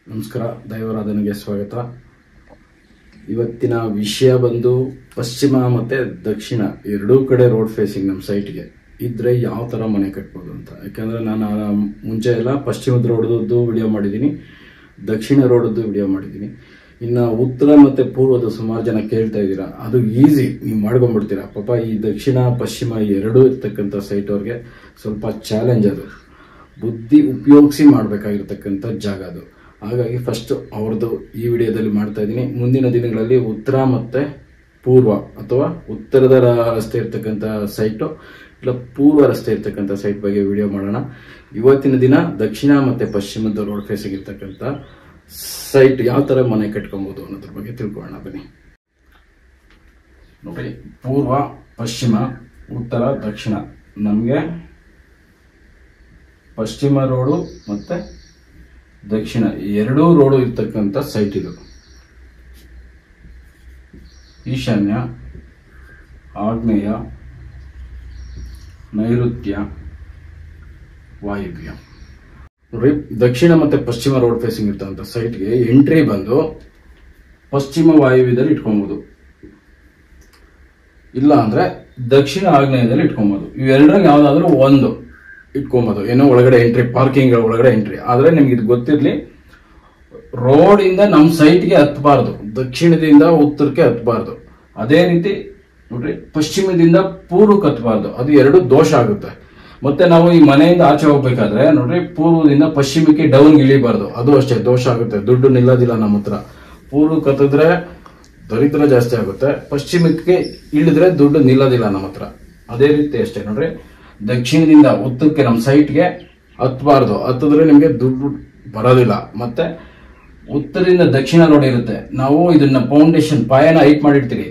ನಮಸ್ಕಾರ, ದೈವಾರಾಧನೆಗೆ ಸ್ವಾಗತ. ಇವತ್ತಿನ ವಿಷಯ ಬಂದು ಪಶ್ಚಿಮ ಮತ್ತೆ ದಕ್ಷಿಣ ಎರಡೂ ಕಡೆ ರೋಡ್ ಫೇಸಿಂಗ್ ನಮ್ಮ ಸೈಟ್ಗೆ ಇದ್ರೆ ಯಾವ ತರ ಮನೆ ಕಟ್ಬೋದು ಅಂತ. ಯಾಕಂದ್ರೆ ನಾನು ಮುಂಚೆ ಎಲ್ಲ ಪಶ್ಚಿಮದ ರೋಡ್ದು ವಿಡಿಯೋ ಮಾಡಿದ್ದೀನಿ, ದಕ್ಷಿಣ ರೋಡ್ದು ವಿಡಿಯೋ ಮಾಡಿದ್ದೀನಿ. ಇನ್ನು ಉತ್ತರ ಮತ್ತೆ ಪೂರ್ವದ ಸುಮಾರು ಜನ ಕೇಳ್ತಾ ಇದ್ದೀರಾ. ಅದು ಈಸಿ, ನೀವು ಮಾಡ್ಕೊಂಡ್ಬಿಡ್ತೀರಾ. ಪಾಪ ಈ ದಕ್ಷಿಣ ಪಶ್ಚಿಮ ಎರಡೂ ಇರ್ತಕ್ಕಂಥ ಸೈಟ್ ಅವ್ರಿಗೆ ಸ್ವಲ್ಪ ಚಾಲೆಂಜ್, ಅದು ಬುದ್ಧಿ ಉಪಯೋಗಿಸಿ ಮಾಡಬೇಕಾಗಿರ್ತಕ್ಕಂಥ ಜಾಗ ಅದು. ಹಾಗಾಗಿ ಫಸ್ಟ್ ಅವ್ರದ್ದು ಈ ವಿಡಿಯೋದಲ್ಲಿ ಮಾಡ್ತಾ ಇದ್ದೀನಿ. ಮುಂದಿನ ದಿನಗಳಲ್ಲಿ ಉತ್ತರ ಮತ್ತೆ ಪೂರ್ವ ಅಥವಾ ಉತ್ತರದ ರಸ್ತೆ ಇರ್ತಕ್ಕಂಥ ಸೈಟು ಇಲ್ಲ ಪೂರ್ವ ರಸ್ತೆ ಇರ್ತಕ್ಕಂಥ ಸೈಟ್ ಬಗ್ಗೆ ವಿಡಿಯೋ ಮಾಡೋಣ. ಇವತ್ತಿನ ದಿನ ದಕ್ಷಿಣ ಮತ್ತೆ ಪಶ್ಚಿಮದ ರೋಡ್ ಫೇಸಿಂಗ್ ಇರ್ತಕ್ಕಂಥ ಸೈಟ್ ಯಾವ ತರ ಮನೆ ಕಟ್ಕೊಬಹುದು ಅನ್ನೋದ್ರ ಬಗ್ಗೆ ತಿಳ್ಕೊಳ್ಳೋಣ ಬನ್ನಿ. ನೋಡಿ, ಪೂರ್ವ, ಪಶ್ಚಿಮ, ಉತ್ತರ, ದಕ್ಷಿಣ. ನಮಗೆ ಪಶ್ಚಿಮ ರೋಡು ಮತ್ತೆ ದಕ್ಷಿಣ ಎರಡೂ ರೋಡು ಇರ್ತಕ್ಕಂಥ ಸೈಟ್ ಇದು. ಈಶಾನ್ಯ, ಆಗ್ನೇಯ, ನೈಋತ್ಯ, ವಾಯುವ್ಯ. ನೋಡಿ, ದಕ್ಷಿಣ ಮತ್ತೆ ಪಶ್ಚಿಮ ರೋಡ್ ಫೇಸಿಂಗ್ ಇರ್ತಕ್ಕಂಥ ಸೈಟ್ಗೆ ಎಂಟ್ರಿ ಬಂದು ಪಶ್ಚಿಮ ವಾಯುವ್ಯದಲ್ಲಿ ಇಟ್ಕೊಬಹುದು, ಇಲ್ಲ ಅಂದ್ರೆ ದಕ್ಷಿಣ ಆಗ್ನೇಯದಲ್ಲಿ ಇಟ್ಕೊಬಹುದು. ಇವೆರಡರಾಗ ಯಾವ್ದಾದ್ರು ಒಂದು ಇಟ್ಕೊಬಹುದು. ಏನೋ ಒಳಗಡೆ ಎಂಟ್ರಿ, ಪಾರ್ಕಿಂಗ್ ಒಳಗಡೆ ಎಂಟ್ರಿ. ಆದ್ರೆ ನಿಮ್ಗೆ ಇದು ಗೊತ್ತಿರ್ಲಿ, ರೋಡ್ ಇಂದ ನಮ್ ಸೈಟ್ಗೆ ಹತ್ಬಾರ್ದು, ದಕ್ಷಿಣದಿಂದ ಉತ್ತರಕ್ಕೆ ಹತ್ಬಾರ್ದು. ಅದೇ ರೀತಿ ನೋಡ್ರಿ, ಪಶ್ಚಿಮದಿಂದ ಪೂರ್ವಕ್ಕೆ ಹತ್ಬಾರ್ದು. ಅದು ಎರಡು ದೋಷ ಆಗುತ್ತೆ. ಮತ್ತೆ ನಾವು ಈ ಮನೆಯಿಂದ ಆಚೆ ಹೋಗ್ಬೇಕಾದ್ರೆ ನೋಡ್ರಿ, ಪೂರ್ವದಿಂದ ಪಶ್ಚಿಮಕ್ಕೆ ಡೌನ್ ಇಳಿಬಾರ್ದು, ಅದು ಅಷ್ಟೇ ದೋಷ ಆಗುತ್ತೆ. ದುಡ್ಡು ನಿಲ್ಲೋದಿಲ್ಲ ನಮ್ಮ ಹತ್ರ. ಪೂರ್ವಕ್ಕೆ ಹತ್ತಿದ್ರೆ ದರಿದ್ರ ಜಾಸ್ತಿ ಆಗುತ್ತೆ, ಪಶ್ಚಿಮಕ್ಕೆ ಇಳಿದ್ರೆ ದುಡ್ಡು ನಿಲ್ಲೋದಿಲ್ಲ ನಮ್ಮ ಹತ್ರ. ಅದೇ ರೀತಿ ಅಷ್ಟೇ ನೋಡ್ರಿ, ದಕ್ಷಿಣದಿಂದ ಉತ್ತರಕ್ಕೆ ನಮ್ಮ ಸೈಟ್ಗೆ ಹತ್ಬಾರ್ದು. ಹತ್ತಿದ್ರೆ ನಿಮ್ಗೆ ದುಡ್ಡು ಬರೋದಿಲ್ಲ. ಮತ್ತೆ ಉತ್ತರದಿಂದ ದಕ್ಷಿಣ ರೋಡ್ ಇರುತ್ತೆ, ನಾವು ಇದನ್ನ ಫೌಂಡೇಶನ್ ಪಾಯನ ಹೈಟ್ ಮಾಡಿರ್ತೀವಿ.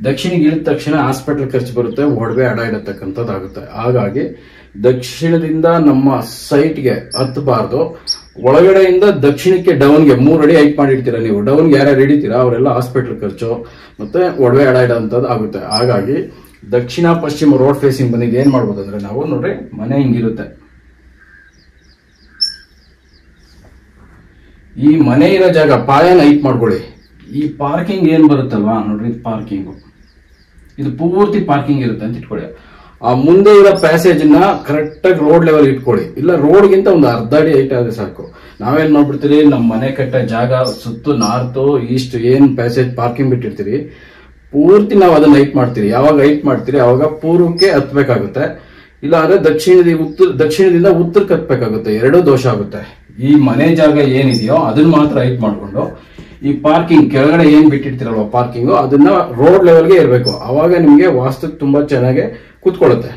ದಕ್ಷಿಣಿಗೆ ಇಳಿದ ತಕ್ಷಣ ಹಾಸ್ಪಿಟಲ್ ಖರ್ಚು ಬರುತ್ತೆ, ಒಡವೆ ಅಡ ಇಡತಕ್ಕಂಥದ್ದಾಗುತ್ತೆ. ಹಾಗಾಗಿ ದಕ್ಷಿಣದಿಂದ ನಮ್ಮ ಸೈಟ್ಗೆ ಹತ್ತಬಾರ್ದು. ಒಳಗಡೆಯಿಂದ ದಕ್ಷಿಣಕ್ಕೆ ಡೌನ್ಗೆ 3 ಅಡಿ ಹೈಟ್ ಮಾಡಿರ್ತೀರಾ ನೀವು. ಡೌನ್ಗೆ ಯಾರ್ಯಾರು ಹಿಡಿತೀರಾ ಅವರೆಲ್ಲ ಹಾಸ್ಪಿಟಲ್ ಖರ್ಚು ಮತ್ತೆ ಒಡವೆ ಅಡ ಇಡೋಂಥದ್ದು ಆಗುತ್ತೆ. ಹಾಗಾಗಿ ದಕ್ಷಿಣ ಪಶ್ಚಿಮ ರೋಡ್ ಫೇಸಿಂಗ್ ಬಂದಿದ್ದು ಏನ್ ಮಾಡ್ಬೋದು ಅಂದ್ರೆ, ನಾವು ನೋಡ್ರಿ, ಮನೆ ಹಿಂಗಿರುತ್ತೆ. ಈ ಮನೆ ಇರೋ ಜಾಗ ಪಾಯನ ಹೈಟ್ ಮಾಡ್ಕೊಳ್ಳಿ. ಈ ಪಾರ್ಕಿಂಗ್ ಏನ್ ಬರುತ್ತಲ್ವಾ ನೋಡ್ರಿ, ಪಾರ್ಕಿಂಗ್ ಇದು ಪೂರ್ತಿ ಪಾರ್ಕಿಂಗ್ ಇರುತ್ತೆ ಅಂತ ಇಟ್ಕೊಳ್ಳಿ. ಆ ಮುಂದೆ ಇರೋ ಪ್ಯಾಸೇಜ್ ನ ಕರೆಕ್ಟ್ ಆಗಿ ರೋಡ್ ಲೆವೆಲ್ ಇಟ್ಕೊಳ್ಳಿ. ಇಲ್ಲ ರೋಡ್ಗಿಂತ ಒಂದು ಅರ್ಧ ಅಡಿ ಹೈಟ್ ಆದ್ರೆ ಸಾಕು. ನಾವೇನ್ ಮಾಡ್ಬಿಡ್ತೀರಿ, ನಮ್ಮ ಮನೆ ಕಟ್ಟ ಜಾಗ ಸುತ್ತು ನಾರ್ತ್ ಈಸ್ಟ್ ಏನ್ ಪ್ಯಾಸೇಜ್ ಪಾರ್ಕಿಂಗ್ ಬಿಟ್ಟಿರ್ತೀರಿ, ಪೂರ್ತಿ ನಾವು ಅದನ್ನ ಹೈಟ್ ಮಾಡ್ತೀರಿ. ಯಾವಾಗ ಹೈಟ್ ಮಾಡ್ತೀರಿ ಅವಾಗ ಪೂರ್ವಕ್ಕೆ ಹತ್ಬೇಕಾಗುತ್ತೆ, ಇಲ್ಲ ಅಂದ್ರೆ ದಕ್ಷಿಣದಿಂದ ಉತ್ತರಕ್ಕೆ ಹತ್ಬೇಕಾಗುತ್ತೆ. ಎರಡೂ ದೋಷ ಆಗುತ್ತೆ. ಈ ಮನೆ ಜಾಗ ಏನಿದೆಯೋ ಅದನ್ನ ಮಾತ್ರ ಹೈಟ್ ಮಾಡ್ಕೊಂಡು, ಈ ಪಾರ್ಕಿಂಗ್ ಕೆಳಗಡೆ ಏನ್ ಬಿಟ್ಟಿರ್ತೀರಲ್ವ ಪಾರ್ಕಿಂಗ್, ಅದನ್ನ ರೋಡ್ ಲೆವೆಲ್ಗೆ ಇರಬೇಕು. ಅವಾಗ ನಿಮ್ಗೆ ವಾಸ್ತು ತುಂಬಾ ಚೆನ್ನಾಗಿ ಕೂತ್ಕೊಳ್ಳುತ್ತೆ.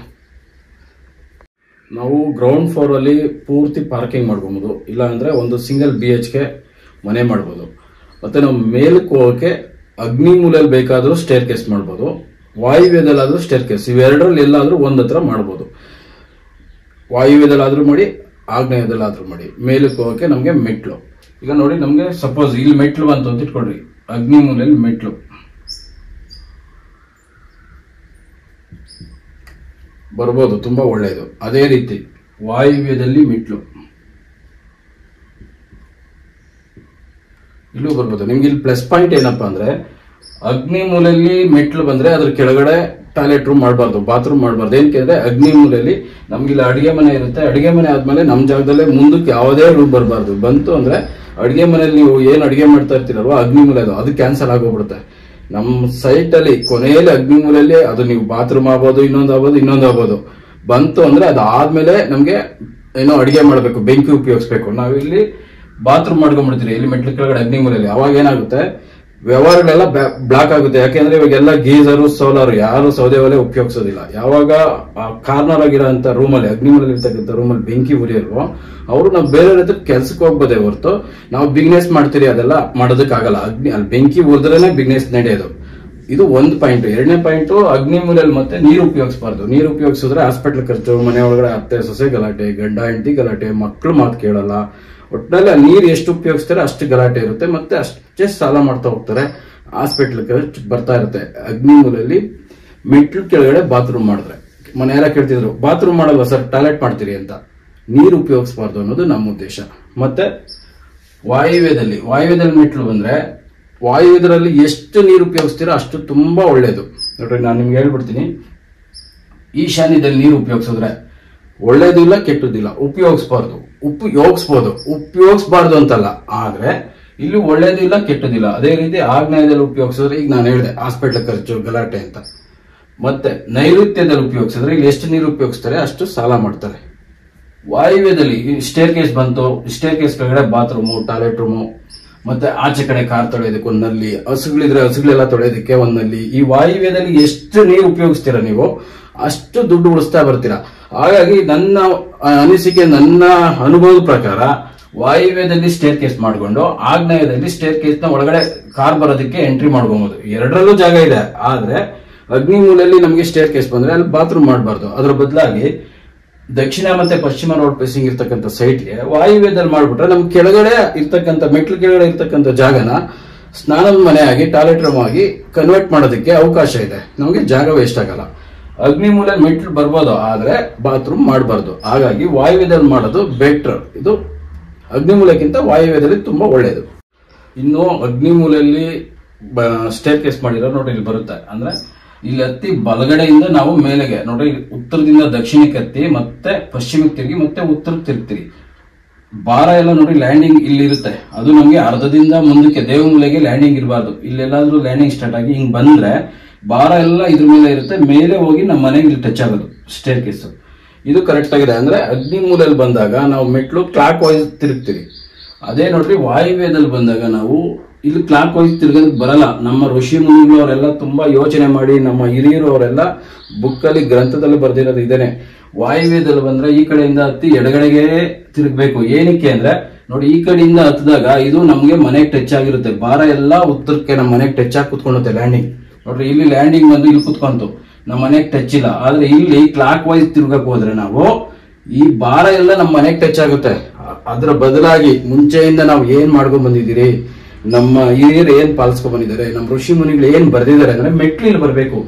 ನಾವು ಗ್ರೌಂಡ್ ಫ್ಲೋರ್ ಅಲ್ಲಿ ಪೂರ್ತಿ ಪಾರ್ಕಿಂಗ್ ಮಾಡ್ಕೊಬಹುದು, ಇಲ್ಲ ಅಂದ್ರೆ ಒಂದು ಸಿಂಗಲ್ BHK ಮನೆ ಮಾಡ್ಬೋದು. ಮತ್ತೆ ನಾವು ಮೇಲಕ್ಕೆ ಹೋಗಕ್ಕೆ ಅಗ್ನಿ ಮೂಲೆಯಲ್ಲಿ ಬೇಕಾದ್ರೂ ಸ್ಟೇರ್ ಕೇಸ್ ಮಾಡ್ಬೋದು, ವಾಯುವ್ಯದಲ್ಲಾದ್ರೂ ಸ್ಟೇರ್ ಕೇಸ್. ಇವೆರಡರಲ್ಲಿ ಎಲ್ಲಾದ್ರೂ ಒಂದ್ ಹತ್ರ ಮಾಡ್ಬೋದು. ವಾಯುವ್ಯದಲ್ಲಾದ್ರೂ ಮಾಡಿ, ಆಗ್ನೇಯದಲ್ಲಾದ್ರೂ ಮಾಡಿ. ಮೇಲಕ್ಕೆ ಹೋಗಕ್ಕೆ ನಮ್ಗೆ ಮೆಟ್ಲು. ಈಗ ನೋಡಿ, ನಮ್ಗೆ ಸಪೋಸ್ ಇಲ್ಲಿ ಮೆಟ್ಲು ಬಂತು ಅಂತ ಇಟ್ಕೊಳ್ರಿ, ಅಗ್ನಿ ಮೂಲೆಯಲ್ಲಿ ಮೆಟ್ಲು ಬರ್ಬೋದು, ತುಂಬಾ ಒಳ್ಳೆಯದು. ಅದೇ ರೀತಿ ವಾಯುವ್ಯದಲ್ಲಿ ಮೆಟ್ಲು ಇಲ್ಲೂ ಬರ್ಬೋದು. ನಿಮ್ಗೆ ಇಲ್ಲಿ ಪ್ಲಸ್ ಪಾಯಿಂಟ್ ಏನಪ್ಪಾ ಅಂದ್ರೆ, ಅಗ್ನಿ ಮೂಲೆಯಲ್ಲಿ ಮೆಟ್ಲು ಬಂದ್ರೆ ಅದ್ರ ಕೆಳಗಡೆ ಟಾಯ್ಲೆಟ್ ರೂಮ್ ಮಾಡಬಾರ್ದು, ಬಾತ್ರೂಮ್ ಮಾಡಬಾರ್ದು. ಏನಕ್ಕೆ ಅಗ್ನಿ ಮೂಲೆಯಲ್ಲಿ ನಮ್ಗೆ ಇಲ್ಲಿ ಅಡಿಗೆ ಮನೆ ಇರುತ್ತೆ. ಅಡಿಗೆ ಮನೆ ಆದ್ಮೇಲೆ ನಮ್ ಜಾಗದಲ್ಲೇ ಮುಂದಕ್ಕೆ ಯಾವುದೇ ರೂಮ್ ಬರಬಾರ್ದು. ಬಂತು ಅಂದ್ರೆ ಅಡಿಗೆ ಮನೆಯಲ್ಲಿ ನೀವು ಏನ್ ಅಡಿಗೆ ಮಾಡ್ತಾ ಇರ್ತೀರಲ್ವ, ಅಗ್ನಿ ಮೂಲೆ ಅದು ಕ್ಯಾನ್ಸಲ್ ಆಗೋಗ್ಬಿಡುತ್ತೆ. ನಮ್ ಸೈಟ್ ಅಲ್ಲಿ ಕೊನೆಯಲ್ಲಿ ಅಗ್ನಿ ಮೂಲೆಯಲ್ಲಿ ಅದು ನೀವು ಬಾತ್ರೂಮ್ ಆಗ್ಬೋದು, ಇನ್ನೊಂದು ಆಗ್ಬೋದು. ಬಂತು ಅಂದ್ರೆ ಅದಾದ್ಮೇಲೆ ನಮ್ಗೆ ಏನೋ ಅಡಿಗೆ ಮಾಡ್ಬೇಕು, ಬೆಂಕಿ ಉಪಯೋಗಿಸ್ಬೇಕು. ನಾವಿಲ್ಲಿ ಬಾತ್ರೂಮ್ ಮಾಡ್ಕೊಂಡ್ಬಿಡ್ತೀರಿ ಇಲ್ಲಿ ಮೆಟ್ಲು ಕೆಳಗಡೆ ಅಗ್ನಿ ಮೂಲೆಯಲ್ಲಿ. ಅವಾಗ ಏನಾಗುತ್ತೆ, ವ್ಯವಹಾರಗಳೆಲ್ಲ ಬ್ಲಾಕ್ ಆಗುತ್ತೆ. ಯಾಕೆಂದ್ರೆ ಇವಾಗೆಲ್ಲ ಗೀಸರು ಸೋಲಾರ್ ಯಾರು ಸೌದೆ ಒಲೆ ಉಪಯೋಗಿಸೋದಿಲ್ಲ. ಯಾವಾಗ ಕಾರ್ನರ್ ಆಗಿರೋಂಥ ರೂಮಲ್ಲಿ, ಅಗ್ನಿ ಮೂಲೆಯಲ್ಲಿ ಇರ್ತಕ್ಕಂಥ ರೂಮಲ್ಲಿ ಬೆಂಕಿ ಉರಿಯಲ್ವೋ, ಅವರು ನಾವು ಬೇರೆ ಹತ್ರ ಕೆಲ್ಸಕ್ಕೆ ಹೋಗ್ಬೋದೇ ಹೊರತು ನಾವು ಬಿಸ್ನೆಸ್ ಮಾಡ್ತೀರಿ ಅದೆಲ್ಲ ಮಾಡೋದಕ್ಕಾಗಲ್ಲ. ಅಲ್ಲಿ ಬೆಂಕಿ ಉರಿದ್ರೇನೆ ಬಿಸ್ನೆಸ್ ನಡೆಯೋದು. ಇದು ಒಂದು ಪಾಯಿಂಟ್. ಎರಡನೇ ಪಾಯಿಂಟ್, ಅಗ್ನಿ ಮೂಲೆಯಲ್ಲಿ ಮತ್ತೆ ನೀರು ಉಪಯೋಗಿಸಬಾರ್ದು. ನೀರು ಉಪಯೋಗಿಸಿದ್ರೆ ಹಾಸ್ಪಿಟಲ್ ಖರ್ಚು, ಮನೆ ಒಳಗಡೆ ಅತ್ತೆ ಸೊಸೆ ಗಲಾಟೆ, ಗಂಡ ಹೆಂಡತಿ ಗಲಾಟೆ, ಮಕ್ಕಳು ಮಾತು ಕೇಳಲ್ಲ. ಒಟ್ಟಿನಲ್ಲಿ ಆ ನೀರು ಎಷ್ಟು ಉಪಯೋಗಿಸ್ತಾರೆ ಅಷ್ಟು ಗಲಾಟೆ ಇರುತ್ತೆ, ಮತ್ತೆ ಅಷ್ಟೇ ಸಾಲ ಮಾಡ್ತಾ ಹೋಗ್ತಾರೆ, ಹಾಸ್ಪಿಟಲ್ ಖರ್ಚು ಬರ್ತಾ ಇರುತ್ತೆ. ಅಗ್ನಿ ಮೂಲೆಯಲ್ಲಿ ಮೆಟ್ಲು ಕೆಳಗಡೆ ಬಾತ್ರೂಮ್ ಮಾಡಿದ್ರೆ, ಮನೆಯೆಲ್ಲ ಕೇಳ್ತಿದ್ರು ಬಾತ್ರೂಮ್ ಮಾಡಲ್ವಾ ಸರ್, ಟಾಯ್ಲೆಟ್ ಮಾಡ್ತೀರಿ ಅಂತ. ನೀರು ಉಪಯೋಗಿಸಬಾರ್ದು ಅನ್ನೋದು ನಮ್ಮ ಉದ್ದೇಶ. ಮತ್ತೆ ವಾಯುವ್ಯದಲ್ಲಿ ಮೆಟ್ಲು ಬಂದ್ರೆ ವಾಯುವ್ಯದಲ್ಲಿ ಎಷ್ಟು ನೀರು ಉಪಯೋಗಿಸ್ತೀರೋ ಅಷ್ಟು ತುಂಬಾ ಒಳ್ಳೇದು. ನೋಡ್ರಿ, ನಾನು ನಿಮ್ಗೆ ಹೇಳ್ಬಿಡ್ತೀನಿ. ಈಶಾನ್ಯದಲ್ಲಿ ನೀರು ಉಪಯೋಗಿಸಿದ್ರೆ ಒಳ್ಳೇದು ಇಲ್ಲ, ಕೆಟ್ಟದಿಲ್ಲ. ಉಪಯೋಗಿಸ್ಬಾರ್ದು ಅಂತಲ್ಲ, ಆದ್ರೆ ಇಲ್ಲಿ ಒಳ್ಳೇದು ಇಲ್ಲ, ಕೆಟ್ಟದಿಲ್ಲ. ಅದೇ ರೀತಿ ಆಗ್ನೇಯದಲ್ಲಿ ಉಪಯೋಗಿಸಿದ್ರೆ, ಈಗ ನಾನು ಹೇಳಿದೆ ಹಾಸ್ಪಿಟ್ಲ್ ಖರ್ಚು ಗಲಾಟೆ ಅಂತ. ಮತ್ತೆ ನೈಋತ್ಯದಲ್ಲಿ ಉಪಯೋಗಿಸಿದ್ರೆ ಇಲ್ಲಿ ಎಷ್ಟು ನೀರು ಉಪಯೋಗಿಸ್ತಾರೆ ಅಷ್ಟು ಸಾಲ ಮಾಡ್ತಾರೆ. ವಾಯುವ್ಯದಲ್ಲಿ ಸ್ಟೇರ್ ಕೇಸ್ ಬಂತು, ಸ್ಟೇರ್ ಕೇಸ್ ಕೆಳಗಡೆ ಬಾತ್ರೂಮು, ಟಾಯ್ಲೆಟ್ ರೂಮು, ಮತ್ತೆ ಆಚೆ ಕಡೆ ಕಾರ್ ತೊಳೆಯೋದಕ್ಕೆ ಒಂದು ನಲ್ಲಿ, ಹಸುಗಳಿದ್ರೆ ಹಸುಗಳೆಲ್ಲ ತೊಳೆಯೋದಕ್ಕೆ ಒಂದು ನಲ್ಲಿ. ಈ ವಾಯುವ್ಯದಲ್ಲಿ ಎಷ್ಟು ನೀರು ಉಪಯೋಗಿಸ್ತೀರಾ ನೀವು ಅಷ್ಟು ದುಡ್ಡು ಉಳಿಸ್ತಾ ಬರ್ತೀರಾ. ಹಾಗಾಗಿ ನನ್ನ ಅನಿಸಿಕೆ, ನನ್ನ ಅನುಭವದ ಪ್ರಕಾರ ವಾಯುವ್ಯದಲ್ಲಿ ಸ್ಟೇರ್ ಕೇಸ್ ಮಾಡ್ಕೊಂಡು ಆಗ್ನೇಯದಲ್ಲಿ ಸ್ಟೇರ್ ಕೇಸ್ ನ ಒಳಗಡೆ ಕಾರ್ ಬರೋದಕ್ಕೆ ಎಂಟ್ರಿ ಮಾಡ್ಕೊಬಹುದು. ಎರಡರಲ್ಲೂ ಜಾಗ ಇದೆ. ಆದ್ರೆ ಅಗ್ನಿ ಮೂಲೆಯಲ್ಲಿ ನಮಗೆ ಸ್ಟೇರ್ ಕೇಸ್ ಬಂದ್ರೆ ಅಲ್ಲಿ ಬಾತ್ರೂಮ್ ಮಾಡಬಾರ್ದು. ಅದ್ರ ಬದಲಾಗಿ ದಕ್ಷಿಣ ಮತ್ತೆ ಪಶ್ಚಿಮ ರೋಡ್ ಫೇಸಿಂಗ್ ಇರ್ತಕ್ಕಂಥ ಸೈಟ್ಗೆ ವಾಯುವ್ಯದಲ್ಲಿ ಮಾಡ್ಬಿಟ್ರೆ ನಮ್ ಕೆಳಗಡೆ ಇರ್ತಕ್ಕಂಥ ಮೆಟ್ಲು ಕೆಳಗಡೆ ಇರ್ತಕ್ಕಂಥ ಜಾಗನ ಸ್ನಾನದ ಮನೆ ಆಗಿ ಟಾಯ್ಲೆಟ್ ರೂಮ್ ಆಗಿ ಕನ್ವರ್ಟ್ ಮಾಡೋದಕ್ಕೆ ಅವಕಾಶ ಇದೆ. ನಮಗೆ ಜಾಗ ವೇಸ್ಟ್ ಆಗಲ್ಲ. ಅಗ್ನಿ ಮೂಲೆ ಮೆಟ್ಲು ಬರ್ಬೋದು, ಆದ್ರೆ ಬಾತ್ರೂಮ್ ಮಾಡಬಾರ್ದು. ಹಾಗಾಗಿ ವಾಯುವ್ಯದಲ್ಲಿ ಮಾಡೋದು ಬೆಟರ್. ಇದು ಅಗ್ನಿ ಮೂಲೆಗಿಂತ ವಾಯುವ್ಯದಲ್ಲಿ ತುಂಬಾ ಒಳ್ಳೇದು. ಇನ್ನು ಅಗ್ನಿ ಮೂಲೆಯಲ್ಲಿ ಸ್ಟೇರ್ ಕೇಸ್ ಮಾಡಿರೋ ನೋಡಿ, ಇಲ್ಲಿ ಬರುತ್ತೆ. ಅಂದ್ರೆ ಇಲ್ಲಿ ಹತ್ತಿ ಬಲಗಡೆಯಿಂದ ನಾವು ಮೇಲೆಗೆ ನೋಡ್ರಿ, ಉತ್ತರದಿಂದ ದಕ್ಷಿಣಕ್ಕೆ ಹತ್ತಿ ಮತ್ತೆ ಪಶ್ಚಿಮಕ್ಕೆ ತಿರುಗಿ ಮತ್ತೆ ಉತ್ತರಕ್ಕೆ ತಿರುಗ್ತೀರಿ. ಭಾರ ಎಲ್ಲ ನೋಡಿ ಲ್ಯಾಂಡಿಂಗ್ ಇಲ್ಲಿ ಇರುತ್ತೆ. ಅದು ನಮಗೆ ಅರ್ಧದಿಂದ ಮುಂದಕ್ಕೆ ದೇವಮೂಲೆಗೆ ಲ್ಯಾಂಡಿಂಗ್ ಇರಬಾರ್ದು. ಇಲ್ಲೆಲ್ಲಾದ್ರೂ ಲ್ಯಾಂಡಿಂಗ್ ಸ್ಟಾರ್ಟ್ ಆಗಿ ಹಿಂಗ್ ಬಂದ್ರೆ ಭಾರ ಎಲ್ಲ ಇದ್ರ ಮೇಲೆ ಇರುತ್ತೆ. ಮೇಲೆ ಹೋಗಿ ನಮ್ಮ ಮನೆಗೆ ಇಲ್ಲಿ ಟಚ್ ಆಗೋದು ಸ್ಟೇರ್ ಕೇಸ್. ಇದು ಕರೆಕ್ಟ್ ಆಗಿದೆ. ಅಂದ್ರೆ ಅಗ್ನಿ ಮೂಲೆಯಲ್ಲಿ ಬಂದಾಗ ನಾವು ಮೆಟ್ಲು ಕ್ಲಾಕ್ ವೈಸ್ ತಿರುಗ್ತೀರಿ. ಅದೇ ನೋಡ್ರಿ, ವಾಯುವ್ಯದಲ್ಲಿ ಬಂದಾಗ ನಾವು ಇಲ್ಲಿ ಕ್ಲಾಕ್ ವೈಸ್ ತಿರ್ಗೋದಕ್ಕೆ ಬರಲ್ಲ. ನಮ್ಮ ಋಷಿ ಮುನಿಗಳು ಅವರೆಲ್ಲ ತುಂಬಾ ಯೋಚನೆ ಮಾಡಿ, ನಮ್ಮ ಹಿರಿಯರು ಅವರೆಲ್ಲ ಬುಕ್ಕಲ್ಲಿ ಗ್ರಂಥದಲ್ಲಿ ಬರ್ದಿರೋದು ಇದೇನೆ. ವಾಯುವ್ಯದಲ್ಲಿ ಬಂದ್ರೆ ಈ ಕಡೆಯಿಂದ ಹತ್ತಿ ಎಡಗಡೆಗೆ ತಿರುಗಬೇಕು. ಏನಕ್ಕೆ ಅಂದ್ರೆ ನೋಡಿ, ಈ ಕಡೆಯಿಂದ ಹತ್ತಿದಾಗ ಇದು ನಮ್ಗೆ ಮನೆಗೆ ಟಚ್ ಆಗಿರುತ್ತೆ. ಭಾರ ಎಲ್ಲ ಉತ್ತರಕ್ಕೆ ನಮ್ಮ ಮನೆಗೆ ಟಚ್ ಆಗಿ ಕುತ್ಕೊಳ್ಳುತ್ತೆ ಲ್ಯಾಂಡಿಂಗ್. ನೋಡ್ರಿ, ಇಲ್ಲಿ ಲ್ಯಾಂಡಿಂಗ್ ಬಂದು ಇಲ್ಲಿ ಕುತ್ಕೊಂತು, ನಮ್ಮ ಮನೆಗೆ ಟಚ್ ಇಲ್ಲ. ಆದ್ರೆ ಇಲ್ಲಿ ಕ್ಲಾಕ್ ವೈಸ್ ತಿರುಗಕ್ಕೆ ಹೋದ್ರೆ ನಾವು ಈ ಭಾರ ಎಲ್ಲ ನಮ್ಮ ಮನೆಗೆ ಟಚ್ ಆಗುತ್ತೆ. ಅದ್ರ ಬದಲಾಗಿ ಮುಂಚೆಯಿಂದ ನಾವು ಏನ್ ಮಾಡ್ಕೊಂಡ್ ಬಂದಿದ್ದೀರಿ, ನಮ್ಮ ಹಿರಿಯರು ಏನ್ ಪಾಲಿಸ್ಕೊಂಡ್ ಬಂದಿದ್ದಾರೆ, ನಮ್ಮ ಋಷಿ ಮುನಿಗಳು ಏನ್ ಬರ್ದಿದ್ದಾರೆ ಅಂದ್ರೆ ಮೆಟ್ಲು ಇಲ್ಲಿ ಬರ್ಬೇಕು,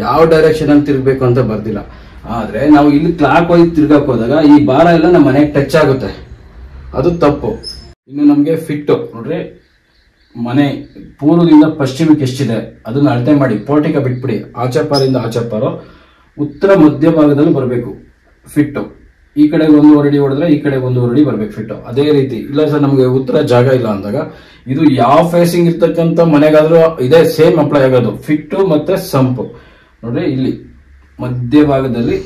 ಯಾವ ಡೈರೆಕ್ಷನ್ ಅಲ್ಲಿ ತಿರ್ಗಬೇಕು ಅಂತ ಬರ್ದಿಲ್ಲ. ಆದ್ರೆ ನಾವು ಇಲ್ಲಿ ಕ್ಲಾಕ್ ವೈಸ್ ತಿರ್ಗಕ್ ಹೋದಾಗ ಈ ಭಾರ ಎಲ್ಲ ನಮ್ಮ ಮನೆಗೆ ಟಚ್ ಆಗುತ್ತೆ. ಅದು ತಪ್ಪು. ಇನ್ನು ನಮ್ಗೆ ಫಿಟ್ ನೋಡ್ರಿ, ಮನೆ ಪೂರ್ವದಿಂದ ಪಶ್ಚಿಮಕ್ಕೆ ಎಷ್ಟಿದೆ ಅದನ್ನ ಅಳತೆ ಮಾಡಿ, ಪೋರ್ಟಿಕ ಬಿಟ್ಬಿಡಿ. ಆಚಾಪಾರಿಂದ ಆಚಾಪಾರು ಉತ್ತರ ಮಧ್ಯ ಭಾಗದಲ್ಲಿ ಬರಬೇಕು ಫಿಟ್. ಈ ಕಡೆ 1.5 ಅಡಿ ಹೊಡೆದ್ರೆ ಈ ಕಡೆ 1.5 ಅಡಿ ಬರ್ಬೇಕು ಫಿಟ್. ಅದೇ ರೀತಿ ಇಲ್ಲ ಸರ್ ನಮ್ಗೆ ಉತ್ತರ ಜಾಗ ಇಲ್ಲ ಅಂದಾಗ ಇದು ಯಾವ ಫೇಸಿಂಗ್ ಇರ್ತಕ್ಕಂಥ ಮನೆಗಾದ್ರೂ ಇದೇ ಸೇಮ್ ಅಪ್ಲೈ ಆಗೋದು. ಫಿಟ್ ಮತ್ತೆ ಸಂಪು ನೋಡ್ರಿ, ಇಲ್ಲಿ ಮಧ್ಯ ಭಾಗದಲ್ಲಿ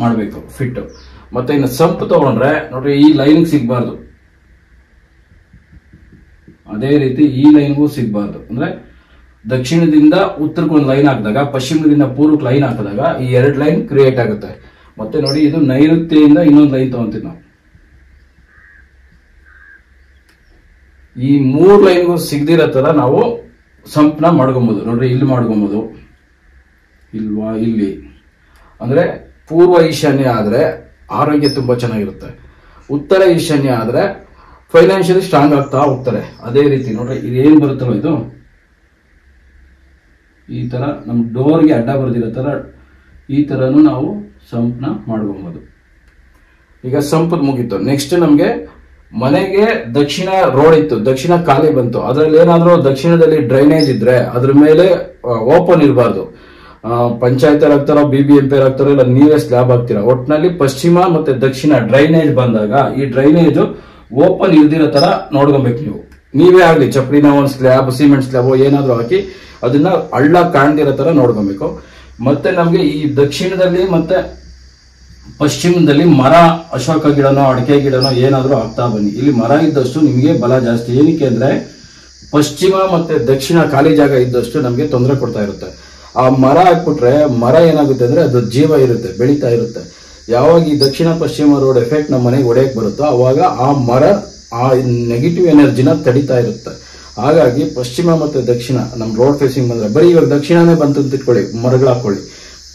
ಮಾಡಬೇಕು ಫಿಟ್. ಮತ್ತೆ ಇನ್ನು ಸಂಪು ತಗೊಂಡ್ರೆ ನೋಡ್ರಿ, ಈ ಲೈನ್ ಸಿಗ್ಬಾರ್ದು. ಅದೇ ರೀತಿ ಈ ಲೈನ್ಗೂ ಸಿಗ್ಬಾರ್ದು. ಅಂದ್ರೆ ದಕ್ಷಿಣದಿಂದ ಉತ್ತರಕ್ಕೆ ಒಂದು ಲೈನ್ ಹಾಕಿದಾಗ, ಪಶ್ಚಿಮದಿಂದ ಪೂರ್ವಕ್ಕೆ ಲೈನ್ ಹಾಕಿದಾಗ ಈ 2 ಲೈನ್ ಕ್ರಿಯೇಟ್ ಆಗುತ್ತೆ. ಮತ್ತೆ ನೋಡಿ, ಇದು ನೈಋತ್ಯದಿಂದ ಇನ್ನೊಂದು ಲೈನ್ ತಗೊಂತೀವಿ ನಾವು. ಈ 3 ಲೈನ್ಗೂ ಸಿಗದಿರೋ ತರ ನಾವು ಸಂಪನ್ನ ಮಾಡ್ಕೊಬಹುದು. ನೋಡ್ರಿ, ಇಲ್ಲಿ ಮಾಡ್ಕೊಬಹುದು, ಇಲ್ವಾ ಇಲ್ಲಿ. ಅಂದ್ರೆ ಪೂರ್ವ ಈಶಾನ್ಯ ಆದ್ರೆ ಆರೋಗ್ಯ ತುಂಬಾ ಚೆನ್ನಾಗಿರುತ್ತೆ. ಉತ್ತರ ಈಶಾನ್ಯ ಆದ್ರೆ ಫೈನಾನ್ಷಿಯಲಿ ಸ್ಟ್ರಾಂಗ್ ಆಗ್ತಾ ಹೋಗ್ತಾರೆ. ಅದೇ ರೀತಿ ನೋಡ್ರಿ, ಇದೇನ್ ಬರುತ್ತಲ್ಲ ಇದು ಈ ತರ ನಮ್ ಡೋರ್ಗೆ ಅಡ್ಡ ಬರ್ದಿರೋ ತರ ಈ ತರನು ನಾವು ಸಂಪನ್ನ ಮಾಡ್ಕೊಬಹುದು. ಈಗ ಸಂಪದ ಮುಗೀತು. ನೆಕ್ಸ್ಟ್ ನಮ್ಗೆ ಮನೆಗೆ ದಕ್ಷಿಣ ರೋಡ್ ಇತ್ತು, ದಕ್ಷಿಣ ಖಾಲಿ ಬಂತು. ಅದ್ರಲ್ಲಿ ಏನಾದ್ರೂ ದಕ್ಷಿಣದಲ್ಲಿ ಡ್ರೈನೇಜ್ ಇದ್ರೆ ಅದ್ರ ಮೇಲೆ ಓಪನ್ ಇರಬಾರ್ದು. ಪಂಚಾಯತ್ ಆಗ್ತಾರೋ BBMP ಆಗ್ತಾರೋ ಇಲ್ಲ ನೀವೇ ಸ್ಲ್ಯಾಬ್ ಹಾಕ್ತೀರಾ. ಒಟ್ಟಿನಲ್ಲಿ ಪಶ್ಚಿಮ ಮತ್ತೆ ದಕ್ಷಿಣ ಡ್ರೈನೇಜ್ ಬಂದಾಗ ಈ ಡ್ರೈನೇಜ್ ಓಪನ್ ಇಲ್ದಿರೋ ತರ ನೋಡ್ಕೊಬೇಕು ನೀವು. ನೀವೇ ಆಗ್ಲಿ ಚಪ್ಪಡಿನ ಒಂದು ಸ್ಲ್ಯಾಬ್, ಸಿಮೆಂಟ್ ಸ್ಲ್ಯಾಬ್ ಏನಾದ್ರು ಹಾಕಿ ಅದನ್ನ ಹಳ್ಳ ಕಾಣ್ದಿರೋ ತರ ನೋಡ್ಕೊಬೇಕು. ಮತ್ತೆ ನಮ್ಗೆ ಈ ದಕ್ಷಿಣದಲ್ಲಿ ಮತ್ತೆ ಪಶ್ಚಿಮದಲ್ಲಿ ಮರ, ಅಶೋಕ ಗಿಡನೋ ಅಡಿಕೆ ಗಿಡನೋ ಏನಾದ್ರೂ ಹಾಕ್ತಾ ಬನ್ನಿ. ಇಲ್ಲಿ ಮರ ಇದ್ದಷ್ಟು ನಿಮಗೆ ಬಲ ಜಾಸ್ತಿ. ಏನಕ್ಕೆ ಅಂದ್ರೆ ಪಶ್ಚಿಮ ಮತ್ತೆ ದಕ್ಷಿಣ ಖಾಲಿ ಜಾಗ ಇದ್ದಷ್ಟು ನಮ್ಗೆ ತೊಂದರೆ ಕೊಡ್ತಾ ಇರುತ್ತೆ. ಆ ಮರ ಹಾಕ್ಬಿಟ್ರೆ ಮರ ಏನಾಗುತ್ತೆ ಅಂದ್ರೆ ಅದು ಜೀವ ಇರುತ್ತೆ, ಬೆಳೀತಾ ಇರುತ್ತೆ. ಯಾವಾಗ ಈ ದಕ್ಷಿಣ ಪಶ್ಚಿಮ ರೋಡ್ ಎಫೆಕ್ಟ್ ನಮ್ಮ ಮನೆಗೆ ಹೊಡೆಯಕ್ ಬರುತ್ತೋ ಅವಾಗ ಆ ಮರ ಆ ನೆಗೆಟಿವ್ ಎನರ್ಜಿನ ತಡಿತಾ ಇರುತ್ತೆ. ಹಾಗಾಗಿ ಪಶ್ಚಿಮ ಮತ್ತೆ ದಕ್ಷಿಣ ನಮ್ ರೋಡ್ ಫೇಸಿಂಗ್ ಬಂದ್ರೆ, ಬರೀ ಇವಾಗ ದಕ್ಷಿಣನೇ ಬಂತು ಅಂತ ಇಟ್ಕೊಳ್ಳಿ, ಮರಗಳು ಹಾಕೊಳ್ಳಿ.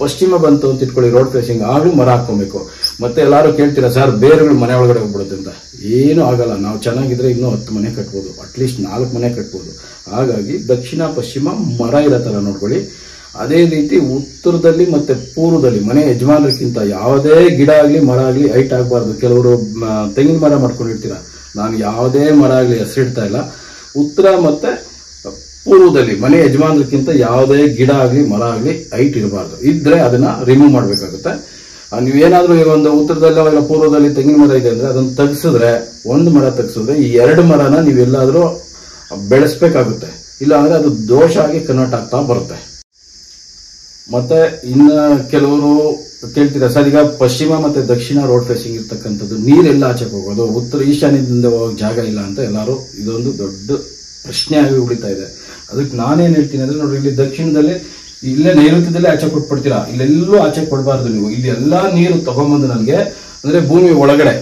ಪಶ್ಚಿಮ ಬಂತು ಅಂತ ಇಟ್ಕೊಳ್ಳಿ, ರೋಡ್ ಫೇಸಿಂಗ್, ಆಗ್ಲೂ ಮರ ಹಾಕೊಬೇಕು. ಮತ್ತೆ ಎಲ್ಲಾರು ಕೇಳ್ತೀರಾ ಸರ್ ಬೇರುಗಳು ಮನೆ ಒಳಗಡೆ ಹೋಗ್ಬಿಡುತ್ತೆ ಅಂತ. ಏನು ಆಗಲ್ಲ. ನಾವು ಚೆನ್ನಾಗಿದ್ರೆ ಇನ್ನೂ 10 ಮನೆ ಕಟ್ಬೋದು, ಅಟ್ಲೀಸ್ಟ್ 4 ಮನೆ ಕಟ್ಬೋದು. ಹಾಗಾಗಿ ದಕ್ಷಿಣ ಪಶ್ಚಿಮ ಮರ ಇರೋ ತರ ನೋಡ್ಕೊಳ್ಳಿ. ಅದೇ ರೀತಿ ಉತ್ತರದಲ್ಲಿ ಮತ್ತೆ ಪೂರ್ವದಲ್ಲಿ ಮನೆ ಯಜಮಾನರಿಗಿಂತ ಯಾವುದೇ ಗಿಡ ಆಗ್ಲಿ ಮರ ಆಗ್ಲಿ ಹೈಟ್ ಆಗಬಾರ್ದು. ಕೆಲವರು ತೆಂಗಿನ ಮರ ಮಾಡ್ಕೊಂಡಿರ್ತೀರ, ನಾನು ಯಾವುದೇ ಮರ ಆಗಲಿ ಹೆಸರಿಡ್ತಾ ಇಲ್ಲ. ಉತ್ತರ ಮತ್ತೆ ಪೂರ್ವದಲ್ಲಿ ಮನೆ ಯಜಮಾನ್ರಕ್ಕಿಂತ ಯಾವುದೇ ಗಿಡ ಆಗಲಿ ಮರ ಆಗಲಿ ಹೈಟ್ ಇರಬಾರ್ದು. ಇದ್ರೆ ಅದನ್ನ ರಿಮೂವ್ ಮಾಡಬೇಕಾಗುತ್ತೆ. ನೀವೇನಾದ್ರೂ ಈಗ ಒಂದು ಉತ್ತರದಲ್ಲಿ ಇಲ್ಲ ಪೂರ್ವದಲ್ಲಿ ತೆಂಗಿನ ಮರ ಇದೆ ಅಂದ್ರೆ ಅದನ್ನ ತೆಗೆಸಿದ್ರೆ, ಒಂದು ಮರ ತೆಗೆಸಿದ್ರೆ ಈ 2 ಮರನ ನೀವೆಲ್ಲಾದ್ರೂ ಬೆಳೆಸ್ಬೇಕಾಗುತ್ತೆ. ಇಲ್ಲ ಅಂದ್ರೆ ಅದು ದೋಷ ಆಗಿ ಕನ್ವರ್ಟ್ ಆಗ್ತಾ ಬರುತ್ತೆ. ಮತ್ತೆ ಇನ್ನ ಕೆಲವರು ಕೇಳ್ತೀರಾ ಸರ್, ಈಗ ಪಶ್ಚಿಮ ಮತ್ತೆ ದಕ್ಷಿಣ ರೋಡ್ ಫೇಸಿಂಗ್ ಇರ್ತಕ್ಕಂಥದ್ದು ನೀರೆಲ್ಲ ಆಚೆಗೆ ಹೋಗೋದು, ಉತ್ತರ ಈಶಾನ್ಯದಿಂದ ಹೋಗೋಕೆ ಜಾಗ ಇಲ್ಲ ಅಂತ ಎಲ್ಲರೂ ಇದೊಂದು ದೊಡ್ಡ ಪ್ರಶ್ನೆ ಆಗಿ ಉಳಿತಾ ಇದೆ. ಅದಕ್ಕೆ ನಾನೇನ್ ಹೇಳ್ತೀನಿ ಅಂದ್ರೆ ನೋಡ್ರಿ, ಇಲ್ಲಿ ದಕ್ಷಿಣದಲ್ಲಿ ಇಲ್ಲೇ ನೈಋತ್ಯದಲ್ಲೇ ಆಚೆ ಕೊಟ್ಬಿಡ್ತೀರಾ, ಇಲ್ಲೆಲ್ಲೂ ಆಚೆ ಕೊಡಬಾರ್ದು ನೀವು. ಇಲ್ಲಿ ಎಲ್ಲಾ ನೀರು ತಗೊಂಬಂದು ನನಗೆ ಅಂದ್ರೆ ಭೂಮಿ ಒಳಗಡೆ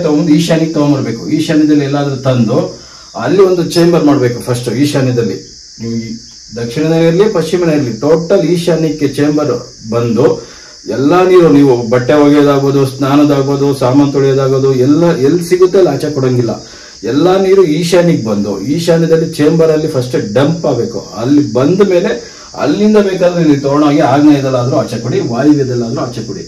ತಗೊಂಬಂದು ಈಶಾನ್ಯಕ್ಕೆ ತಗೊಂಡ್ಬರ್ಬೇಕು. ಈಶಾನ್ಯದಲ್ಲಿ ಎಲ್ಲಾದ್ರೂ ತಂದು ಅಲ್ಲಿ ಒಂದು ಚೇಂಬರ್ ಮಾಡ್ಬೇಕು ಫಸ್ಟ್. ಈಶಾನ್ಯದಲ್ಲಿ ನೀವು ದಕ್ಷಿಣನೇ ಇರಲಿ ಪಶ್ಚಿಮನೇ ಇರಲಿ, ಟೋಟಲ್ ಈಶಾನ್ಯಕ್ಕೆ ಚೇಂಬರ್ ಬಂದು ಎಲ್ಲಾ ನೀರು, ನೀವು ಬಟ್ಟೆ ಒಗೆಯೋದಾಗ್ಬೋದು, ಸ್ನಾನದಾಗ್ಬೋದು, ಸಾಮಾನು ತೊಳೆಯೋದಾಗೋದು ಎಲ್ಲ ಎಲ್ಲಿ ಸಿಗುತ್ತೆ ಅಲ್ಲಿ ಆಚೆ ಕೊಡಂಗಿಲ್ಲ. ಎಲ್ಲಾ ನೀರು ಈಶಾನ್ಯಕ್ಕೆ ಬಂದು ಈಶಾನ್ಯದಲ್ಲಿ ಚೇಂಬರ್ ಅಲ್ಲಿ ಫಸ್ಟ್ ಡಂಪ್ ಆಗಬೇಕು. ಅಲ್ಲಿ ಬಂದ ಮೇಲೆ ಅಲ್ಲಿಂದ ಬೇಕಾದ್ರೆ ನೀವು ತಗೊಂಡೋಗಿ ಆಗ್ನೇಯದಲ್ಲಾದ್ರೂ ಆಚೆ ಕೊಡಿ, ವಾಯುವ್ಯದಲ್ಲಾದ್ರೂ ಆಚೆ ಕೊಡಿ.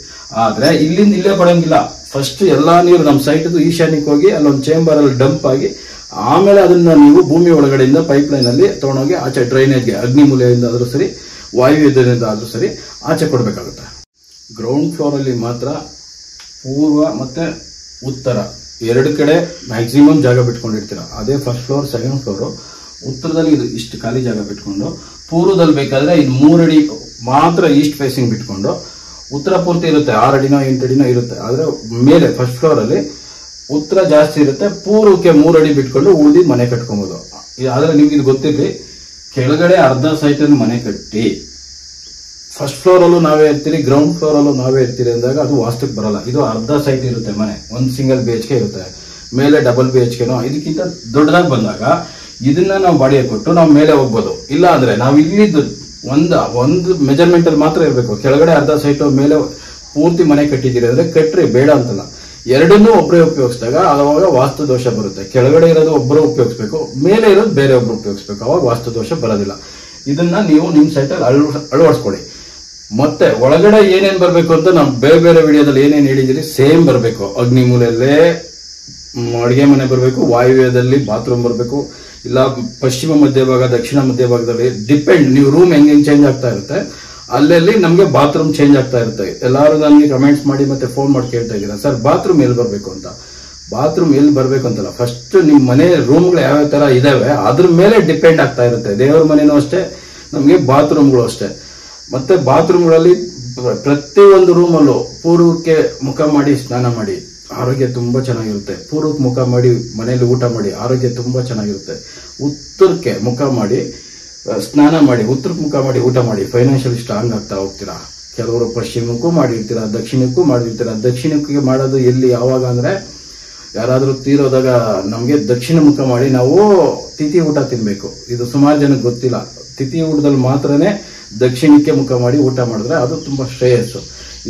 ಆದ್ರೆ ಇಲ್ಲಿಂದ ಇಲ್ಲೇ ಕೊಡಂಗಿಲ್ಲ. ಫಸ್ಟ್ ಎಲ್ಲಾ ನೀರು ನಮ್ಮ ಸೈಟ್ ಈಶಾನ್ಯಕ್ಕೆ ಹೋಗಿ ಅಲ್ಲೊಂದು ಚೇಂಬರ್ ಅಲ್ಲಿ ಡಂಪ್ ಆಗಿ ಆಮೇಲೆ ಅದನ್ನ ನೀವು ಭೂಮಿ ಒಳಗಡೆಯಿಂದ ಪೈಪ್ ಲೈನ್ ಅಲ್ಲಿ ತಗೊಂಡೋಗಿ ಆಚೆ ಡ್ರೈನೇಜ್ಗೆ ಅಗ್ನಿಮೂಲೆಯಿಂದ ಆದ್ರೂ ಸರಿ, ವಾಯುವ್ಯದಿಂದ ಆದ್ರೂ ಸರಿ ಆಚೆ ಕೊಡ್ಬೇಕಾಗುತ್ತೆ. ಗ್ರೌಂಡ್ ಫ್ಲೋರ್ ಅಲ್ಲಿ ಮಾತ್ರ ಪೂರ್ವ ಮತ್ತೆ ಉತ್ತರ 2 ಕಡೆ ಮ್ಯಾಕ್ಸಿಮಮ್ ಜಾಗ ಬಿಟ್ಕೊಂಡಿರ್ತೀರ. ಅದೇ ಫಸ್ಟ್ ಫ್ಲೋರ್ ಸೆಕೆಂಡ್ ಫ್ಲೋರ್ ಉತ್ತರದಲ್ಲಿ ಇದು ಇಷ್ಟು ಖಾಲಿ ಜಾಗ ಬಿಟ್ಕೊಂಡು, ಪೂರ್ವದಲ್ಲಿ ಬೇಕಾದ್ರೆ ಇದು 3 ಅಡಿ ಮಾತ್ರ ಈಸ್ಟ್ ಫೇಸಿಂಗ್ ಬಿಟ್ಕೊಂಡು, ಉತ್ತರ ಪೂರ್ತಿ ಇರುತ್ತೆ 6 ಅಡಿನೋ 8 ಅಡಿನೋ ಇರುತ್ತೆ. ಆದ್ರೆ ಮೇಲೆ ಫಸ್ಟ್ ಫ್ಲೋರ್ ಅಲ್ಲಿ ಉತ್ತರ ಜಾಸ್ತಿ ಇರುತ್ತೆ, ಪೂರ್ವಕ್ಕೆ 3 ಅಡಿ ಬಿಟ್ಕೊಂಡು ಉಳಿದಿ ಮನೆ ಕಟ್ಕೊಬಹುದು. ಆದ್ರೆ ನಿಮ್ಗೆ ಇದು ಗೊತ್ತಿರ್ಲಿ, ಕೆಳಗಡೆ ಅರ್ಧ ಸೈಟ್ ಅಲ್ಲಿ ಮನೆ ಕಟ್ಟಿ ಫಸ್ಟ್ ಫ್ಲೋರ್ ಅಲ್ಲೂ ನಾವೇ ಇರ್ತೀರಿ, ಗ್ರೌಂಡ್ ಫ್ಲೋರ್ ಅಲ್ಲೂ ನಾವೇ ಇರ್ತೀರಿ ಅಂದಾಗ ಅದು ವಾಸ್ತುಕ್ ಬರಲ್ಲ. ಇದು ಅರ್ಧ ಸೈಟ್ ಇರುತ್ತೆ ಮನೆ, ಒಂದು ಸಿಂಗಲ್ BHK ಇರುತ್ತೆ, ಮೇಲೆ ಡಬಲ್ BHKನೋ ಇದಕ್ಕಿಂತ ದೊಡ್ಡದಾಗಿ ಬಂದಾಗ ಇದನ್ನ ನಾವು ಬಾಡಿಗೆ ಕೊಟ್ಟು ನಾವು ಮೇಲೆ ಹೋಗ್ಬೋದು. ಇಲ್ಲ ಅಂದ್ರೆ ನಾವು ಇಲ್ಲಿದ್ದು ಒಂದು ಮೆಜರ್ಮೆಂಟ್ ಅಲ್ಲಿ ಮಾತ್ರ ಇರಬೇಕು. ಕೆಳಗಡೆ ಅರ್ಧ ಸೈಟ್ ಮೇಲೆ ಪೂರ್ತಿ ಮನೆ ಕಟ್ಟಿದ್ದೀರಿ ಅಂದ್ರೆ ಕಟ್ರಿ, ಬೇಡ ಅಂತಲ್ಲ. ಎರಡನ್ನೂ ಒಬ್ಬರೇ ಉಪಯೋಗಿಸಿದಾಗ ಅವಾಗ ವಾಸ್ತು ದೋಷ ಬರುತ್ತೆ. ಕೆಳಗಡೆ ಇರೋದು ಒಬ್ಬರು ಉಪಯೋಗಿಸ್ಬೇಕು, ಮೇಲೆ ಇರೋದು ಬೇರೆ ಒಬ್ರು ಉಪಯೋಗಿಸ್ಬೇಕು, ಅವಾಗ ವಾಸ್ತು ದೋಷ ಬರೋದಿಲ್ಲ. ಇದನ್ನ ನೀವು ನಿಮ್ ಸೈಟ್ ಅಲ್ಲಿ ಅಳವಡಿಸ್ಕೊಳ್ಳಿ. ಮತ್ತೆ ಒಳಗಡೆ ಏನೇನ್ ಬರ್ಬೇಕು ಅಂತ ನಾವು ಬೇರೆ ಬೇರೆ ವಿಡಿಯೋದಲ್ಲಿ ಏನೇನ್ ಹೇಳಿದಿರಿ ಸೇಮ್ ಬರ್ಬೇಕು. ಅಗ್ನಿ ಮೂಲೆಯಲ್ಲೇ ಅಡಿಗೆ ಮನೆ ಬರಬೇಕು, ವಾಯುವ್ಯದಲ್ಲಿ ಬಾತ್ರೂಮ್ ಬರಬೇಕು, ಇಲ್ಲ ಪಶ್ಚಿಮ ಮಧ್ಯಭಾಗ ದಕ್ಷಿಣ ಮಧ್ಯಭಾಗದಲ್ಲಿ ಡಿಪೆಂಡ್, ನೀವು ರೂಮ್ ಹೆಂಗ್ ಚೇಂಜ್ ಆಗ್ತಾ ಇರುತ್ತೆ ಅಲ್ಲಲ್ಲಿ ನಮ್ಗೆ ಬಾತ್ರೂಮ್ ಚೇಂಜ್ ಆಗ್ತಾ ಇರುತ್ತೆ. ಎಲ್ಲಾರು ನನಗೆ ಕಮೆಂಟ್ಸ್ ಮಾಡಿ ಮತ್ತೆ ಫೋನ್ ಮಾಡಿ ಕೇಳ್ತಾ ಇದ್ದೀರಾ, ಸರ್ ಬಾತ್ರೂಮ್ ಎಲ್ಲಿ ಬರ್ಬೇಕು ಅಂತ. ಬಾತ್ರೂಮ್ ಎಲ್ಲಿ ಬರ್ಬೇಕು ಅಂತಲ್ಲ, ಫಸ್ಟ್ ನಿಮ್ ಮನೆ ರೂಮ್ಗಳು ಯಾವ ತರ ಇದಾವೆ ಅದ್ರ ಮೇಲೆ ಡಿಪೆಂಡ್ ಆಗ್ತಾ ಇರುತ್ತೆ. ದೇವರ ಮನೆನೂ ಅಷ್ಟೇ, ನಮ್ಗೆ ಬಾತ್ರೂಮ್ಗಳು ಅಷ್ಟೇ. ಮತ್ತೆ ಬಾತ್ರೂಮ್ಗಳಲ್ಲಿ ಪ್ರತಿಯೊಂದು ರೂಮಲ್ಲೂ ಪೂರ್ವಕ್ಕೆ ಮುಖ ಮಾಡಿ ಸ್ನಾನ ಮಾಡಿ, ಆರೋಗ್ಯ ತುಂಬಾ ಚೆನ್ನಾಗಿರುತ್ತೆ. ಪೂರ್ವಕ್ಕೆ ಮುಖ ಮಾಡಿ ಮನೆಯಲ್ಲಿ ಊಟ ಮಾಡಿ, ಆರೋಗ್ಯ ತುಂಬಾ ಚೆನ್ನಾಗಿರುತ್ತೆ. ಉತ್ತರಕ್ಕೆ ಮುಖ ಮಾಡಿ ಸ್ನಾನ ಮಾಡಿ, ಉತ್ತರಕ್ಕೆ ಮುಖ ಮಾಡಿ ಊಟ ಮಾಡಿ, ಫೈನಾನ್ಷಿಯಲಿ ಸ್ಟ್ರಾಂಗ್ ಆಗ್ತಾ ಹೋಗ್ತೀರಾ. ಕೆಲವರು ಪಶ್ಚಿಮಕ್ಕೂ ಮಾಡಿರ್ತೀರಾ, ದಕ್ಷಿಣಕ್ಕೂ ಮಾಡಿರ್ತೀರಾ. ದಕ್ಷಿಣಕ್ಕೆ ಮಾಡೋದು ಎಲ್ಲಿ ಯಾವಾಗ ಅಂದ್ರೆ, ಯಾರಾದ್ರೂ ತೀರೋದಾಗ ನಮ್ಗೆ ದಕ್ಷಿಣ ಮುಖ ಮಾಡಿ ನಾವು ತಿಥಿ ಊಟ ತಿನ್ಬೇಕು. ಇದು ಸುಮಾರು ಜನಕ್ಕೆ ಗೊತ್ತಿಲ್ಲ. ತಿಥಿ ಊಟದಲ್ಲಿ ಮಾತ್ರನೇ ದಕ್ಷಿಣಕ್ಕೆ ಮುಖ ಮಾಡಿ ಊಟ ಮಾಡಿದ್ರೆ ಅದು ತುಂಬಾ ಶ್ರೇಯಸ್ಸು.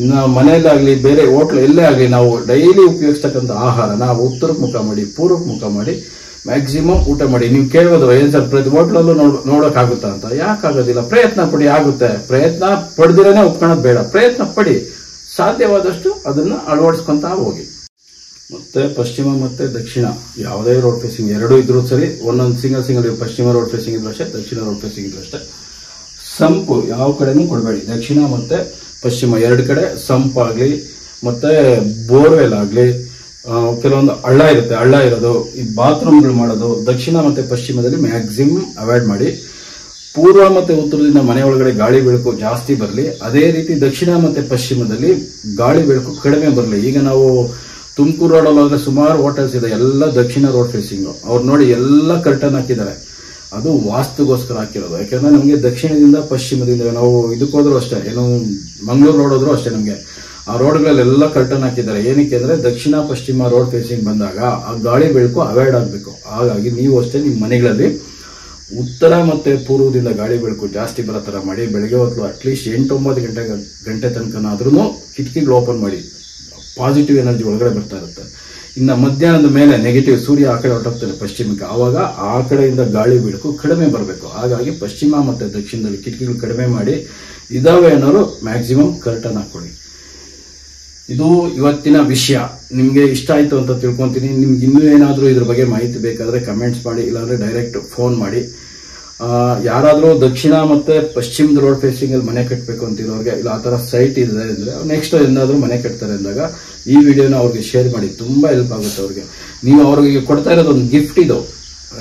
ಇನ್ನು ಮನೆಯಲ್ಲಾಗ್ಲಿ ಬೇರೆ ಹೋಟ್ಲ್ ಎಲ್ಲೇ ಆಗ್ಲಿ ನಾವು ಡೈಲಿ ಉಪಯೋಗಿಸ್ತಕ್ಕಂಥ ಆಹಾರ ನಾವು ಉತ್ತರಕ್ಕೆ ಮುಖ ಮಾಡಿ ಪೂರ್ವಕ್ಕೆ ಮುಖ ಮಾಡಿ ಮ್ಯಾಕ್ಸಿಮಮ್ ಊಟ ಮಾಡಿ. ನೀವು ಕೇಳೋದು ಏನ್ ಸರ್ ಪ್ರತಿ ಹೋಟ್ಲಲ್ಲೂ ನೋಡಕ್ ಆಗುತ್ತಾ ಅಂತ, ಯಾಕಾಗೋದಿಲ್ಲ? ಪ್ರಯತ್ನ ಪಡಿ, ಆಗುತ್ತೆ. ಪ್ರಯತ್ನ ಪಡೆದಿರನೇ ಒಪ್ಕೊಳ್ಳೋದು ಬೇಡ, ಪ್ರಯತ್ನ ಪಡಿ. ಸಾಧ್ಯವಾದಷ್ಟು ಅದನ್ನ ಅಳವಡಿಸ್ಕೊಂತ ಹೋಗಿ. ಮತ್ತೆ ಪಶ್ಚಿಮ ಮತ್ತೆ ದಕ್ಷಿಣ ಯಾವುದೇ ರೋಡ್ ಫೇಸಿಂಗ್ ಎರಡೂ ಇದ್ರೂ ಸರಿ, ಒಂದೊಂದು ಸಿಂಗಲ್ ಪಶ್ಚಿಮ ರೋಡ್ ಫೇಸಿಂಗ್ ಇದ್ರು ಅಷ್ಟೇ, ದಕ್ಷಿಣ ರೋಡ್ ಫೇಸಿಂಗ್ ಇದ್ರು ಅಷ್ಟೇ. ಸಂಪು ಯಾವ ಕಡೆನೂ ಕೊಡಬೇಡಿ. ದಕ್ಷಿಣ ಮತ್ತೆ ಪಶ್ಚಿಮ 2 ಕಡೆ ಸಂಪಾಗ್ಲಿ ಮತ್ತೆ ಬೋರ್ವೆಲ್ ಆಗ್ಲಿ, ಕೆಲವೊಂದು ಹಳ್ಳ ಇರುತ್ತೆ, ಹಳ್ಳ ಇರೋದು, ಈ ಬಾತ್ರೂಮ್ಗಳು ಮಾಡೋದು ದಕ್ಷಿಣ ಮತ್ತೆ ಪಶ್ಚಿಮದಲ್ಲಿ ಮ್ಯಾಕ್ಸಿಮಮ್ ಅವಾಯ್ಡ್ ಮಾಡಿ. ಪೂರ್ವ ಮತ್ತೆ ಉತ್ತರದಿಂದ ಮನೆ ಒಳಗಡೆ ಗಾಳಿ ಬೆಳಕು ಜಾಸ್ತಿ ಬರಲಿ. ಅದೇ ರೀತಿ ದಕ್ಷಿಣ ಮತ್ತೆ ಪಶ್ಚಿಮದಲ್ಲಿ ಗಾಳಿ ಬೆಳಕು ಕಡಿಮೆ ಬರಲಿ. ಈಗ ನಾವು ತುಮಕೂರು ರೋಡಲ್ಲಿ ಹೋದ್ರೆ ಸುಮಾರು ಹೋಟೆಲ್ಸ್ ಇದೆ, ಎಲ್ಲ ದಕ್ಷಿಣ ರೋಡ್ ಫೇಸಿಂಗ್. ಅವ್ರು ನೋಡಿ ಎಲ್ಲ ಕರ್ಟನ್ ಹಾಕಿದ್ದಾರೆ, ಅದು ವಾಸ್ತುಗೋಸ್ಕರ ಹಾಕಿರೋದು. ಯಾಕಂದ್ರೆ ನಮಗೆ ದಕ್ಷಿಣದಿಂದ ಪಶ್ಚಿಮದಿಂದ ನಾವು ಇದಕ್ಕೋದ್ರು ಅಷ್ಟೇ, ಏನು ಮಂಗಳೂರು ರೋಡ್ ಹೋದ್ರು ಅಷ್ಟೇ, ನಮಗೆ ಆ ರೋಡ್ಗಳೆಲ್ಲ ಕರ್ಟನ್ ಹಾಕಿದ್ದಾರೆ. ಏನಕ್ಕೆ ಅಂದ್ರೆ ದಕ್ಷಿಣ ಪಶ್ಚಿಮ ರೋಡ್ ಫೇಸಿಂಗ್ ಬಂದಾಗ ಆ ಗಾಳಿ ಬೆಳಕು ಅವಾಯ್ಡ್ ಆಗಬೇಕು. ಹಾಗಾಗಿ ನೀವು ಅಷ್ಟೇ ನಿಮ್ಮ ಮನೆಗಳಲ್ಲಿ ಉತ್ತರ ಮತ್ತೆ ಪೂರ್ವದಿಂದ ಗಾಳಿ ಬೆಳಕು ಜಾಸ್ತಿ ಬರೋ ತರ ಮಾಡಿ. ಬೆಳಗ್ಗೆ ಹೊತ್ತು ಅಟ್ಲೀಸ್ಟ್ 8-9 ಗಂಟೆ ತನಕನಾದ್ರೂ ಕಿಟಕಿಗಳು ಓಪನ್ ಮಾಡಿ, ಪಾಸಿಟಿವ್ ಎನರ್ಜಿ ಒಳಗಡೆ ಬರ್ತಾ ಇರುತ್ತೆ. ಇನ್ನು ಮಧ್ಯಾಹ್ನದ ಮೇಲೆ ನೆಗೆಟಿವ್, ಸೂರ್ಯ ಆ ಕಡೆ ಹೊರಟೋಗ್ತಾನೆ ಪಶ್ಚಿಮಕ್ಕೆ, ಆವಾಗ ಆ ಕಡೆಯಿಂದ ಗಾಳಿ ಬೆಳಕು ಕಡಿಮೆ ಬರಬೇಕು. ಹಾಗಾಗಿ ಪಶ್ಚಿಮ ಮತ್ತೆ ದಕ್ಷಿಣದಲ್ಲಿ ಕಿಟಕಿಗಳು ಕಡಿಮೆ ಮಾಡಿ, ಇದಾವೆ ಅನ್ನೋರು ಮ್ಯಾಕ್ಸಿಮಮ್ ಕರ್ಟನ್ ಹಾಕೊಳ್ಳಿ. ಇದು ಇವತ್ತಿನ ವಿಷಯ. ನಿಮ್ಗೆ ಇಷ್ಟ ಆಯ್ತು ಅಂತ ತಿಳ್ಕೊಂತೀನಿ. ನಿಮ್ಗೆ ಇನ್ನೂ ಏನಾದ್ರೂ ಇದ್ರ ಬಗ್ಗೆ ಮಾಹಿತಿ ಬೇಕಾದ್ರೆ ಕಮೆಂಟ್ಸ್ ಮಾಡಿ, ಇಲ್ಲಾಂದ್ರೆ ಡೈರೆಕ್ಟ್ ಫೋನ್ ಮಾಡಿ. ಯಾರಾದ್ರೂ ದಕ್ಷಿಣ ಮತ್ತೆ ಪಶ್ಚಿಮದ ರೋಡ್ ಫೇಸಿಂಗ್ ಅಲ್ಲಿ ಮನೆ ಕಟ್ಟಬೇಕು ಅಂತಿರೋರಿಗೆ, ಇಲ್ಲ ಆ ತರ ಸೈಟ್ ಇದೆ ಅಂದ್ರೆ ನೆಕ್ಸ್ಟ್ ಏನಾದ್ರೂ ಮನೆ ಕಟ್ತಾರೆ ಅಂದಾಗ ಈ ವಿಡಿಯೋನ ಅವ್ರಿಗೆ ಶೇರ್ ಮಾಡಿ. ತುಂಬಾ ಹೆಲ್ಪ್ ಆಗುತ್ತೆ ಅವ್ರಿಗೆ. ನೀವು ಅವ್ರಿಗೆ ಕೊಡ್ತಾ ಇರೋದು ಒಂದು ಗಿಫ್ಟ್. ಇದು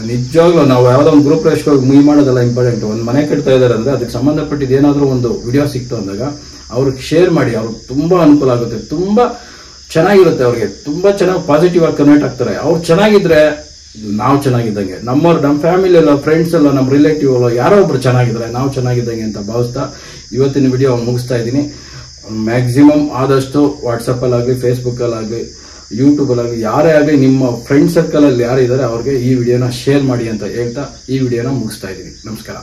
ನಿಜವಾಗ್ಲೂ ನಾವು ಯಾವ್ದೋ ಒಂದು ಗ್ರೂಪ್ ರೇಷ್ಗೆ ಮೂವ್ ಮಾಡೋದಲ್ಲ ಇಂಪಾರ್ಟೆಂಟ್. ಒಂದು ಮನೆ ಕಟ್ತಾ ಇದಾರೆ ಅಂದ್ರೆ ಅದಕ್ಕೆ ಸಂಬಂಧಪಟ್ಟಿದ್ದು ಏನಾದ್ರೂ ಒಂದು ವಿಡಿಯೋ ಸಿಕ್ತು ಅಂದಾಗ ಅವ್ರಿಗೆ ಶೇರ್ ಮಾಡಿ. ಅವ್ರಿಗೆ ತುಂಬಾ ಅನುಕೂಲ ಆಗುತ್ತೆ, ತುಂಬಾ ಚೆನ್ನಾಗಿರುತ್ತೆ. ಅವ್ರಿಗೆ ತುಂಬಾ ಚೆನ್ನಾಗಿ ಪಾಸಿಟಿವ್ ಆಗಿ ಕನ್ವರ್ಟ್ ಆಗ್ತಾರೆ. ಅವ್ರು ಚೆನ್ನಾಗಿದ್ರೆ ನಾವು ಚೆನ್ನಾಗಿದ್ದಂಗೆ, ನಮ್ಮ ಫ್ಯಾಮಿಲಿ ಎಲ್ಲ, ಫ್ರೆಂಡ್ಸ್ ಎಲ್ಲ, ನಮ್ಮ ರಿಲೇಟಿವ್ ಎಲ್ಲ ಯಾರೋ ಒಬ್ರು ಚೆನ್ನಾಗಿದ್ರೆ ನಾವು ಚೆನ್ನಾಗಿದ್ದಂಗೆ ಅಂತ ಭಾವಿಸ್ತಾ ಇವತ್ತಿನ ವಿಡಿಯೋ ಮುಗಿಸ್ತಾ ಇದ್ದೀನಿ. ಮ್ಯಾಕ್ಸಿಮಮ್ ಆದಷ್ಟು ವಾಟ್ಸಪ್ ಅಲ್ಲಾಗಲಿ, ಫೇಸ್ಬುಕ್ ಅಲ್ಲಾಗಲಿ, ಯೂಟ್ಯೂಬ್ ಅಲ್ಲಾಗಲಿ, ಯಾರೇ ಆಗಲಿ ನಿಮ್ಮ ಫ್ರೆಂಡ್ ಸರ್ಕಲ್ ಅಲ್ಲಿ ಯಾರಿದ್ದಾರೆ ಅವ್ರಿಗೆ ಈ ವಿಡಿಯೋನ ಶೇರ್ ಮಾಡಿ ಅಂತ ಹೇಳ್ತಾ ಈ ವಿಡಿಯೋನ ಮುಗಿಸ್ತಾ ಇದ್ದೀನಿ. ನಮಸ್ಕಾರ.